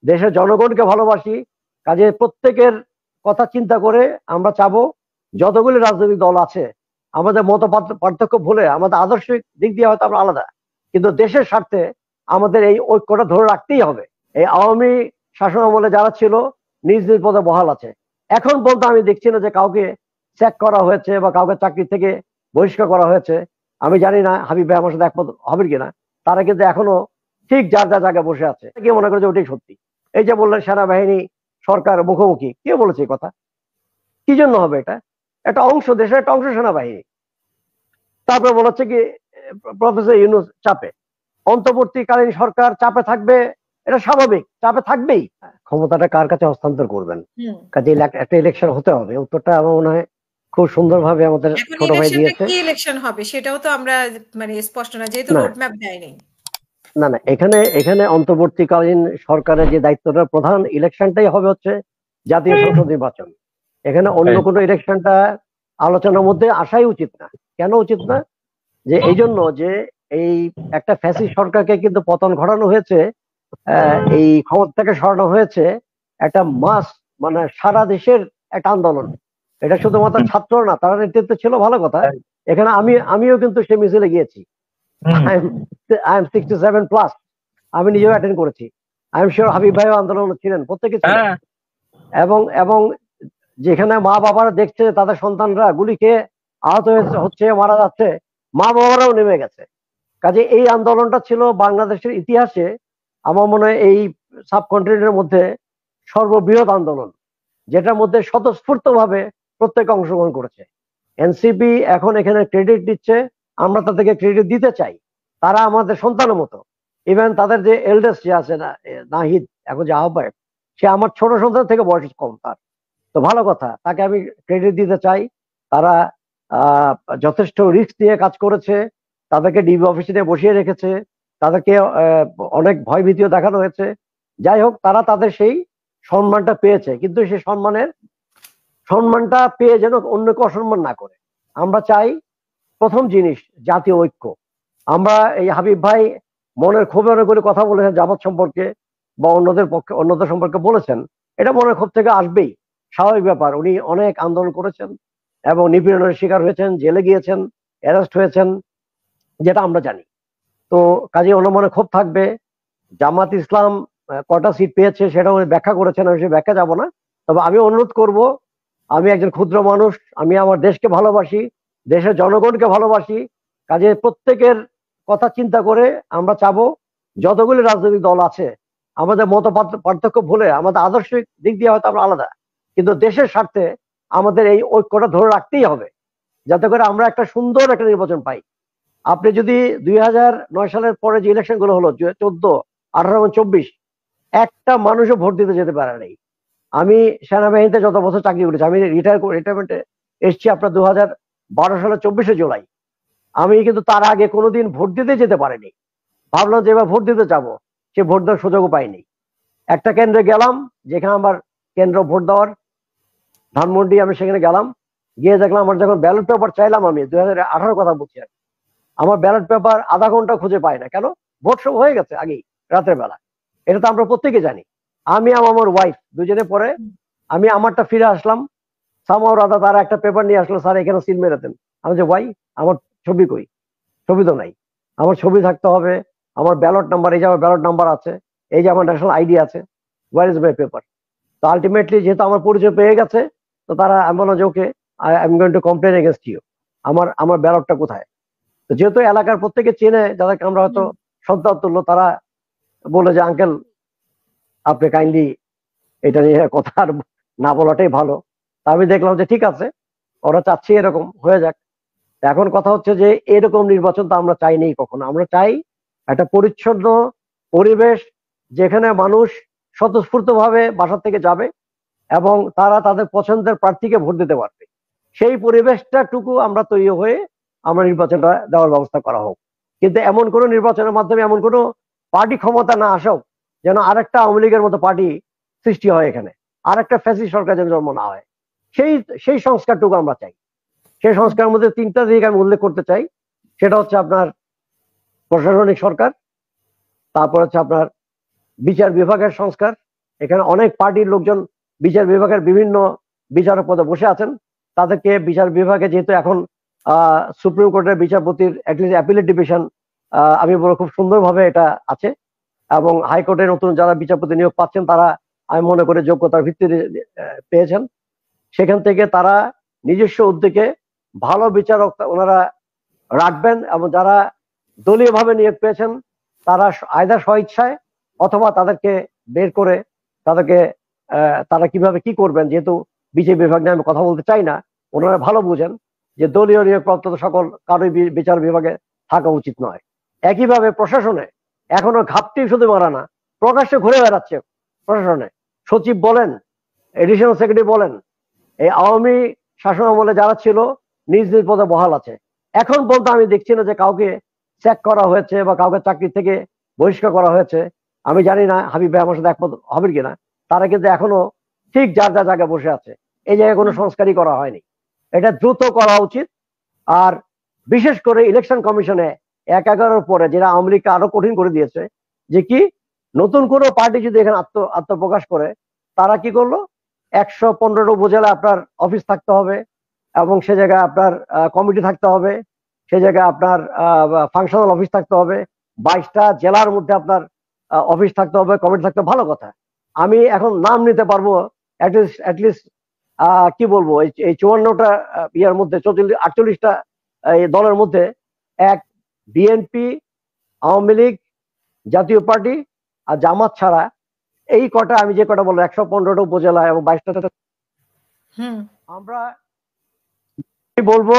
দেশের জনগণকে ভালোবাসি, কাজে প্রত্যেকের কথা চিন্তা করে আমরা চাবো যতগুলি রাজনৈতিক দল আছে আমাদের মত পার্থক্য ভুলে, আমাদের আদর্শিক দিক দিয়ে হয়তো আমরা আলাদা, কিন্তু দেশের স্বার্থে আমাদের এই ঐক্যটা ধরে রাখতেই হবে। এই আওয়ামী শাসন আমলে যারা ছিল নিজ নিজ পদে বহাল আছে, এখন বলতে আমি দেখছি না যে কাউকে চেক করা হয়েছে বা কাউকে চাকরি থেকে বহিষ্কার করা হয়েছে। আমি জানি না হাবিব ভাই আমার সাথে একমত হবেন কিনা, তারা কিন্তু এখনো ঠিক যার যার জায়গায় বসে আছে, কে মনে করে যে ওটাই সত্যি। এই যে বললেন সেনাবাহিনী সরকার মুখোমুখি, কে বলেছে এই কথা? কি জন্য হবে? এটা একটা অংশ, দেশের একটা অংশ সেনাবাহিনী। তারপরে বলেছে কি প্রফেসর ইউনূস চাপে, অন্তর্বর্তীকালীন সরকার চাপে থাকবে, এটা স্বাভাবিক, চাপে থাকবেই। ক্ষমতাটা কার কাছে হস্তান্তর করবেন, কাজে একটা ইলেকশন হতে হবে। উত্তরটা আমার মনে হয় খুব সুন্দরভাবে আমাদের ছোট ভাই দিয়েছে। কি ইলেকশন হবে সেটাও তো আমরা মানে স্পষ্ট না, যেহেতু রোডম্যাপ দেয়নি। না না, এখানে অন্তর্বর্তীকালীন সরকারের যে দায়িত্বটা, প্রধান ইলেকশনটাই হবে হচ্ছে জাতীয় সংসদ নির্বাচন। এখানে অন্য কোনো ইলেকশনটা আলোচনার মধ্যে আসাই উচিত না। কেন উচিত না? যে এই জন্য যে এই একটা ফ্যাসিস্ট সরকারকে কিন্তু পতন ঘটানো হয়েছে, এই ক্ষমতা থেকে সরানো হয়েছে একটা মাস, মানে সারা দেশের একটা আন্দোলন। এটা শুধুমাত্র ছাত্র না, তারা নেতৃত্ব ছিল, ভালো কথা। এখানে আমিও কিন্তু সে মিছিলে গিয়েছি। আই এম 67+, আমি নিজেও অ্যাটেন্ড করেছি। আই এম শিওর হাবিব ভাইও আন্দোলন ছিলেন, প্রত্যেকে ছিলেন। এবং যেখানে মা বাবারা দেখছে তাদের সন্তানরা গুলি খেয়ে আহত হচ্ছে, মারা যাচ্ছে, মা বাবারাও নেমে গেছে। কাজে এই আন্দোলনটা ছিল বাংলাদেশের ইতিহাসে আমার মনে হয় এই সাবকন্টিনেন্টের মধ্যে সর্ববৃহৎ আন্দোলন, যেটার মধ্যে স্বতঃস্ফূর্ত ভাবে প্রত্যেকে অংশগ্রহণ করেছে। এনসিপি এখন এখানে ক্রেডিট দিচ্ছে, আমরা তাদেরকে ক্রেডিট দিতে চাই। তারা আমাদের সন্তানের মতো। ইভেন তাদের যে এল্ডেস্ট যে আছে না, নাহিদ, এখন যে আহ্বায়ক, সে আমার ছোট সন্তান থেকে বয়স কম তার। তো ভালো কথা, তাকে আমি ক্রেডিট দিতে চাই। তারা যথেষ্ট রিস্ক নিয়ে কাজ করেছে, তাদেরকে ডিবি অফিসে নিয়ে বসিয়ে রেখেছে, তাদেরকে অনেক ভয় ভীতিও দেখানো হয়েছে। যাই হোক, তারা তাদের সেই সম্মানটা পেয়েছে, কিন্তু সেই সম্মানটা পেয়ে যেন অন্যকে অসম্মান না করে। আমরা চাই প্রথম জিনিস জাতীয় ঐক্য। আমরা এই হাবিব ভাই মনের ক্ষোভে অনেক করে কথা বলেছেন জামাত সম্পর্কে বা অন্যদের সম্পর্কে বলেছেন, এটা মনের ক্ষোভ থেকে আসবেই, স্বাভাবিক ব্যাপার। উনি অনেক আন্দোলন করেছেন এবং নিপীড়নের শিকার হয়েছেন, জেলে গিয়েছেন, অ্যারেস্ট হয়েছেন, যেটা আমরা জানি। তো কাজে মনে ক্ষোভ থাকবে। জামাত ইসলাম কটা সিট পেয়েছে সেটা উনি ব্যাখ্যা করেছেন, আমি সে ব্যাখ্যা যাব না। তবে আমি অনুরোধ করব, আমি একজন ক্ষুদ্র মানুষ, আমি আমার দেশকে ভালোবাসি, দেশের জনগণকে ভালোবাসি, কাজে প্রত্যেকের কথা চিন্তা করে আমরা চাবো যতগুলি রাজনৈতিক দল আছে আমাদের মত পার্থক্য ভুলে, আমাদের আদর্শিক দিক দিয়ে হয়তো আমরা আলাদা, কিন্তু দেশের স্বার্থে আমাদের এই ঐক্যটা ধরে রাখতেই হবে, যাতে করে আমরা একটা সুন্দর একটা নির্বাচন পাই। আপনি যদি 2009 সালের পরে যে ইলেকশন গুলো হলো, 14, 18 এবং 24, একটা মানুষও ভোট দিতে যেতে পারে নাই। আমি সেনাবাহিনীতে যত বছর চাকরি করেছি, আমি রিটায়ারমেন্টে এসছি আপনার 2012 সালের 24শে জুলাই। আমি কিন্তু তার আগে কোনোদিন ভোট দিতে যেতে পারিনি। ভাবলাম যে এবার ভোট দিতে যাবো, সে ভোট দেওয়ার সুযোগও পাইনি। একটা কেন্দ্রে গেলাম, যেখানে আমার কেন্দ্র ভোট দেওয়ার ধানমন্ডি, আমি সেখানে গেলাম, গিয়ে দেখলাম আমার যখন ব্যালট পেপার চাইলাম, আমি 2018 কথা বলছি, আমার ব্যালট পেপার আধা ঘন্টা খুঁজে পাই না। কেন? ভোট সব হয়ে গেছে আগেই, রাতের বেলা। এটা তো আমরা প্রত্যেকে জানি। আমি আমার ওয়াইফ দুজনে পরে আমি আমারটা ফিরে আসলাম, সামাও রাধা তারা একটা পেপার নিয়ে আসলো, স্যার এখানে সিল মেরে দেন। আমি যে ওয়াই, আমার ছবি কই? ছবি তো নাই। আমার ছবি থাকতে হবে, আমার ব্যালট নাম্বার, এই যে আমার ব্যালট নাম্বার আছে, এই যে আমার ন্যাশনাল আইডি আছে, ওয়ার ইজ মাই পেপার? তো আলটিমেটলি যেহেতু আমার পরিচয় পেয়ে গেছে, তো তারা, আমি বললাম যে okay, I am going to complain against you, আমার ব্যালটটা কোথায়? তো যেহেতু এলাকার প্রত্যেকে চেনে, যাদেরকে আমরা হয়তো সন্তান তুললো, তারা বলে যে আঙ্কেল আপনি কাইন্ডলি এটা নিয়ে কথা আর না বলাটাই ভালো। তা আমি দেখলাম যে ঠিক আছে, ওরা চাচ্ছে এরকম হয়ে যাক। এখন কথা হচ্ছে যে এরকম নির্বাচন তো আমরা চাইনি কখনো। আমরা চাই একটা পরিচ্ছন্ন পরিবেশ, যেখানে মানুষ স্বতঃস্ফূর্ত ভাবে বাসা থেকে যাবে এবং তারা তাদের পছন্দের প্রার্থীকে ভোট দিতে পারবে। সেই পরিবেশটা টুকু আমরা তৈরি হয়ে আমরা নির্বাচনটা দেওয়ার ব্যবস্থা করা হোক। কিন্তু এমন কোনো নির্বাচনের মাধ্যমে এমন কোনো পার্টি ক্ষমতা না আসুক যেন আরেকটা আওয়ামী লীগের মতো পার্টি সৃষ্টি হয়, এখানে আরেকটা ফ্যাসিস্ট সরকার যেন জন্ম না হয়। সেই সংস্কারটুকু আমরা চাই। সেই সংস্কারের মধ্যে 3টা দিক আমি উল্লেখ করতে চাই। সেটা হচ্ছে আপনার প্রশাসনিক সরকার, তারপর হচ্ছে আপনার বিচার বিভাগের সংস্কার, এখানে অনেক পার্টির লোকজন বিচার বিভাগের বিভিন্ন বিচারক পদে বসে আছেন। তাদেরকে বিচার বিভাগে যেহেতু এখন সুপ্রিম কোর্টের বিচারপতির অ্যাপিলেট ডিভিশন, আমি বলবো খুব সুন্দরভাবে এটা আছে, এবং হাইকোর্টের নতুন যারা বিচারপতি নিয়োগ পাচ্ছেন তারা আমি মনে করি যোগ্যতার ভিত্তিতে পেয়েছেন। সেখান থেকে তারা নিজস্ব উদ্যোগে ভালো বিচারক ওনারা রাখবেন, এবং যারা দলীয়ভাবে নিয়োগ পেয়েছেন তারা আয়দা স্বইচ্ছায় অথবা তাদেরকে বের করে তাদেরকে তারা কিভাবে কি করবেন, যেহেতু বিচার বিভাগ নিয়ে আমি কথা বলতে চাই না, ওনারা ভালো বুঝেন যে দলীয় নিয়োগপ্রাপ্ত সকল কারোই বিচার বিভাগে থাকা উচিত নয়। একইভাবে প্রশাসনে এখনো ঘাপটি শুধু মারা না, প্রকাশ্যে ঘুরে বেড়াচ্ছে প্রশাসনে, সচিব বলেন, এডিশনাল সেক্রেটারি বলেন, এই আওয়ামী শাসন আমলে যারা ছিল নিজ নিজ পদে বহাল আছে। এখন পর্যন্ত আমি দেখছি না যে কাউকে চেক করা হয়েছে বা কাউকে চাকরি থেকে বহিষ্কার করা হয়েছে। আমি জানি না হাবিব ভাই আমার সাথে একমত হবেন কিনা, তারা কিন্তু এখনো ঠিক যার যার জায়গায় বসে আছে, এই জায়গায় কোনো সংস্কারই করা হয়নি। এটা দ্রুত করা উচিত। আর বিশেষ করে ইলেকশন কমিশনে 1/11 পরে যেটা আওয়ামী লীগকে আরো কঠিন করে দিয়েছে, যে কি নতুন কোনো পার্টি যদি এখানে আত্মপ্রকাশ করে, তারা কি করলো, 115 উপজেলা আপনার অফিস থাকতে হবে, এবং সে জায়গায় আপনার কমিটি থাকতে হবে, সে জায়গায় আপনার ফাংশনাল অফিস থাকতে হবে, 22টা জেলার মধ্যে আপনার অফিস থাকতে হবে, কমিটি থাকতে হবে। ভালো কথা, আমি এখন নাম নিতে পারবো অ্যাটলিস্ট কি বলবো, এই 54টা ইয়ার মধ্যে 48টা দলের মধ্যে এক বিএনপি, আওয়ামী লীগ, জাতীয় পার্টি আর জামাত ছাড়া এই কটা, আমি যে কটা বলবো 115টা উপজেলা এবং 22টা, আমরা বলবো,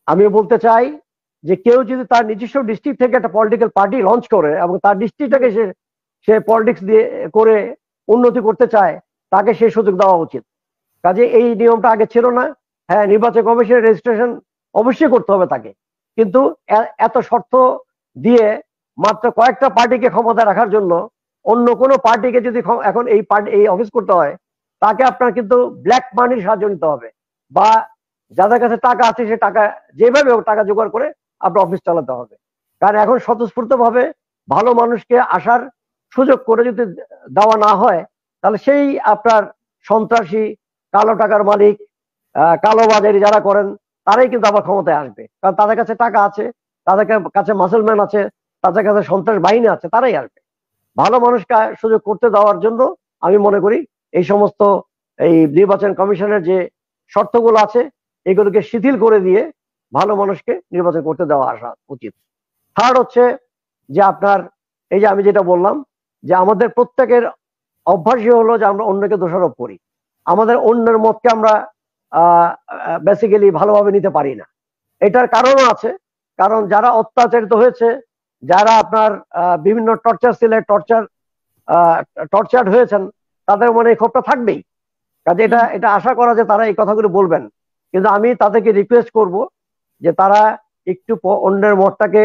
আমি বলতে চাই যে কেউ যদি তার নিজস্ব ডিস্ট্রিক্ট থেকে একটা পলিটিক্যাল পার্টি লঞ্চ করে এবং তার ডিস্ট্রিক্টটাকে সে পলিটিক্স দিয়ে করে উন্নতি করতে চায়, তাকে সেই সুযোগ দেওয়া উচিত। কাজে এই নিয়মটা আগে ছিল না। হ্যাঁ, নির্বাচন কমিশনের রেজিস্ট্রেশন অবশ্যই করতে হবে তাকে, কিন্তু এত শর্ত দিয়ে মাত্র কয়েকটা পার্টিকে ক্ষমতা রাখার জন্য অন্য কোনো পার্টিকে যদি এখন এই অফিস করতে হয়, তাকে আপনার কিন্তু ব্ল্যাক মানির সাহায্য নিতে হবে, বা যাদের কাছে টাকা আছে সে টাকা যেভাবে টাকা জোগাড় করে আপনার অফিস চালাতে হবে। কারণ এখন স্বতঃস্ফূর্ত ভাবে ভালো মানুষকে আসার সুযোগ করে যদি দেওয়া না হয়, তাহলে সেই আপনার সন্ত্রাসী, কালো টাকার মালিক, কালো বাজারি যারা করেন, তারাই কিন্তু আবার ক্ষমতায় আসবে। কারণ তাদের কাছে টাকা আছে, তাদের কাছে মাসলম্যান আছে, তাদের কাছে সন্ত্রাস বাহিনী আছে, তারাই আসবে। ভালো মানুষকে সুযোগ করতে দেওয়ার জন্য আমি মনে করি এই সমস্ত এই নির্বাচন কমিশনের যে শর্তগুলো আছে এগুলোকে শিথিল করে দিয়ে ভালো মানুষকে নির্বাচন করতে দেওয়া আসা উচিত। থার্ড হচ্ছে যে আপনার এই যে আমি যেটা বললাম যে আমাদের প্রত্যেকের অভ্যাসই হলো যে আমরা অন্যকে দোষারোপ করি, আমাদের অন্যের মতকে আমরা বেসিক্যালি ভালোভাবে নিতে পারি না। এটার কারণও আছে, কারণ যারা অত্যাচারিত হয়েছে, যারা আপনার বিভিন্ন টর্চার সেলে টর্চার্ড হয়েছেন, তাদের মনে এই ক্ষোভটা থাকবেই। কাজে এটা আশা করা যে তারা এই কথাগুলো বলবেন, কিন্তু আমি তাদেরকে রিকোয়েস্ট করব যে তারা একটু অন্যের মতটাকে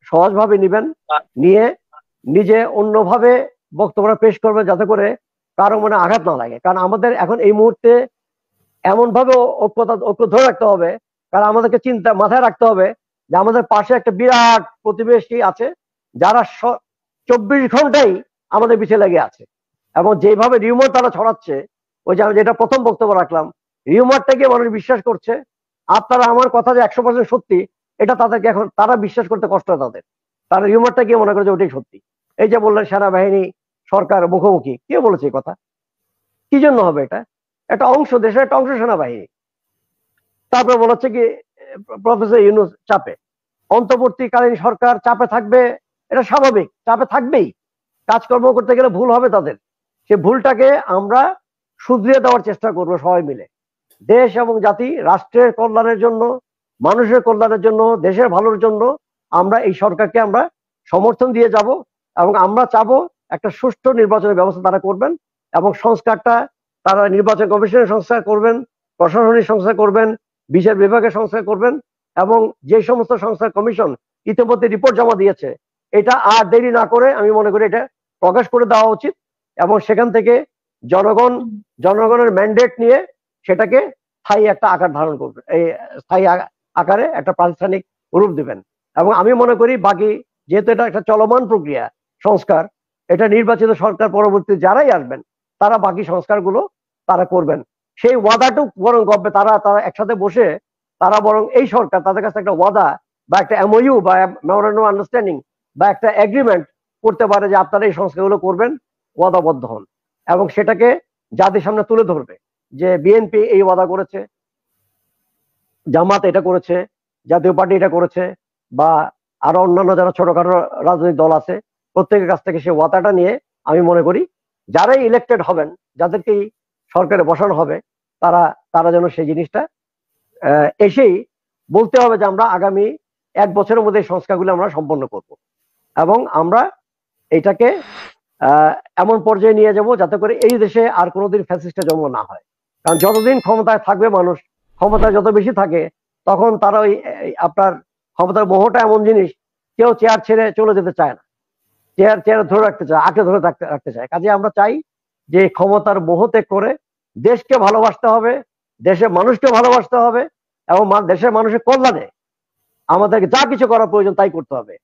সহজভাবে নিবেন, নিয়ে নিজে অন্যভাবে বক্তব্য পেশ করবেন, যাতে করে কারো মনে আঘাত না লাগে। কারণ আমাদের এখন এই মুহূর্তে এমন ভাবে ঐক্য ধরে রাখতে হবে, কারণ আমাদেরকে মাথায় রাখতে হবে যে আমাদের পাশে একটা বিরাট প্রতিবেশী আছে যারা 24 ঘন্টাই আমাদের পিছিয়ে লেগে আছে, এবং যেভাবে রিউমার তারা ছড়াচ্ছে, ওই যে আমি যেটা প্রথম বক্তব্য রাখলাম, রিউমারটাকে মানুষ বিশ্বাস করছে। আপনারা আমার কথা যে 100% সত্যি, এটা তাদেরকে এখন তারা বিশ্বাস করতে কষ্ট হয় তাদের, তারা রিউমারটাকে মনে করে যে ওটাই সত্যি। এই যে বললেন সেনাবাহিনী সরকার মুখোমুখি, কে বলেছে এই কথা? কি জন্য হবে? এটা একটা অংশ, দেশের একটা অংশ সেনাবাহিনী। তারপরে বলা হচ্ছে কি প্রফেসর ইউনূস চাপে, অন্তর্বর্তীকালীন সরকার চাপে থাকবে, এটা স্বাভাবিক, চাপে থাকবেই। কাজকর্ম করতে গেলে ভুল হবে তাদের, সে ভুলটাকে আমরা শুধরিয়ে দেওয়ার চেষ্টা করবো সবাই মিলে। দেশ এবং জাতি, রাষ্ট্রের কল্যাণের জন্য, মানুষের কল্যাণের জন্য, দেশের ভালোর জন্য আমরা এই সরকারকে আমরা সমর্থন দিয়ে যাব, এবং আমরা চাবো একটা সুষ্ঠু নির্বাচনের ব্যবস্থা তারা করবেন, এবং সংস্কারটা তারা নির্বাচন কমিশনের সংস্কার করবেন, প্রশাসনিক সংস্কার করবেন, বিচার বিভাগের সংস্কার করবেন, এবং যে সমস্ত সংস্কার কমিশন ইতিমধ্যে রিপোর্ট জমা দিয়েছে, এটা আর দেরি না করে আমি মনে করি এটা প্রকাশ করে দেওয়া উচিত, এবং সেখান থেকে জনগণের ম্যান্ডেট নিয়ে সেটাকে স্থায়ী একটা আকার ধারণ করবে, এই স্থায়ী আকারে একটা প্রাতিষ্ঠানিক রূপ দিবেন। এবং আমি মনে করি বাকি, যেহেতু এটা একটা চলমান প্রক্রিয়া, সংস্কার, এটা নির্বাচিত সরকার পরবর্তী যারাই আসবেন তারা বাকি সংস্কারগুলো তারা করবেন। সেই ওয়াদাটুক বরং গব্বে তারা তারা একসাথে বসে তারা বরং এই সরকার তাদের কাছে একটা ওয়াদা বা একটা এমওইউ বা মেমোরেন্ডাম আন্ডারস্ট্যান্ডিং বা একটা এগ্রিমেন্ট করতে পারে যে আপনারা এই সংস্কারগুলো করবেন, ওয়াদাবদ্ধ হন এবং সেটাকে জাতির সামনে তুলে ধরবে যে বিএনপি এই ওয়াদা করেছে, জামাত এটা করেছে, জাতীয় পার্টি এটা করেছে, বা আরো অন্যান্য যারা ছোটখাটো রাজনৈতিক দল আছে প্রত্যেকের কাছ থেকে সেই ওয়াদাটা নিয়ে আমি মনে করি যারাই ইলেক্টেড হবেন, যাদেরকেই সরকারে বসানো হবে, তারা তারা যেন সেই জিনিসটা এসেই বলতে হবে যে আমরা আগামী 1 বছরের মধ্যে এই সংস্কারগুলো আমরা সম্পন্ন করব এবং আমরা এটাকে এমন পর্যায়ে নিয়ে যাব যাতে করে এই দেশে আর কোনোদিন ফ্যাসিস্টের জন্ম না হয়। কারণ যতদিন ক্ষমতায় থাকবে মানুষ, ক্ষমতায় যত বেশি থাকে তখন তারা ওই আপনার ক্ষমতার মোহটা এমন জিনিস, কেউ চেয়ার ছেড়ে চলে যেতে চায় না, চেয়ার ধরে রাখতে চায়, আঁকড়ে ধরে রাখতে চায়। কাজে আমরা চাই যে ক্ষমতার মোহ ত্যাগ করে দেশকে ভালোবাসতে হবে, দেশের মানুষকে ভালোবাসতে হবে এবং দেশের মানুষের কল্যাণে আমাদেরকে যা কিছু করার প্রয়োজন তাই করতে হবে।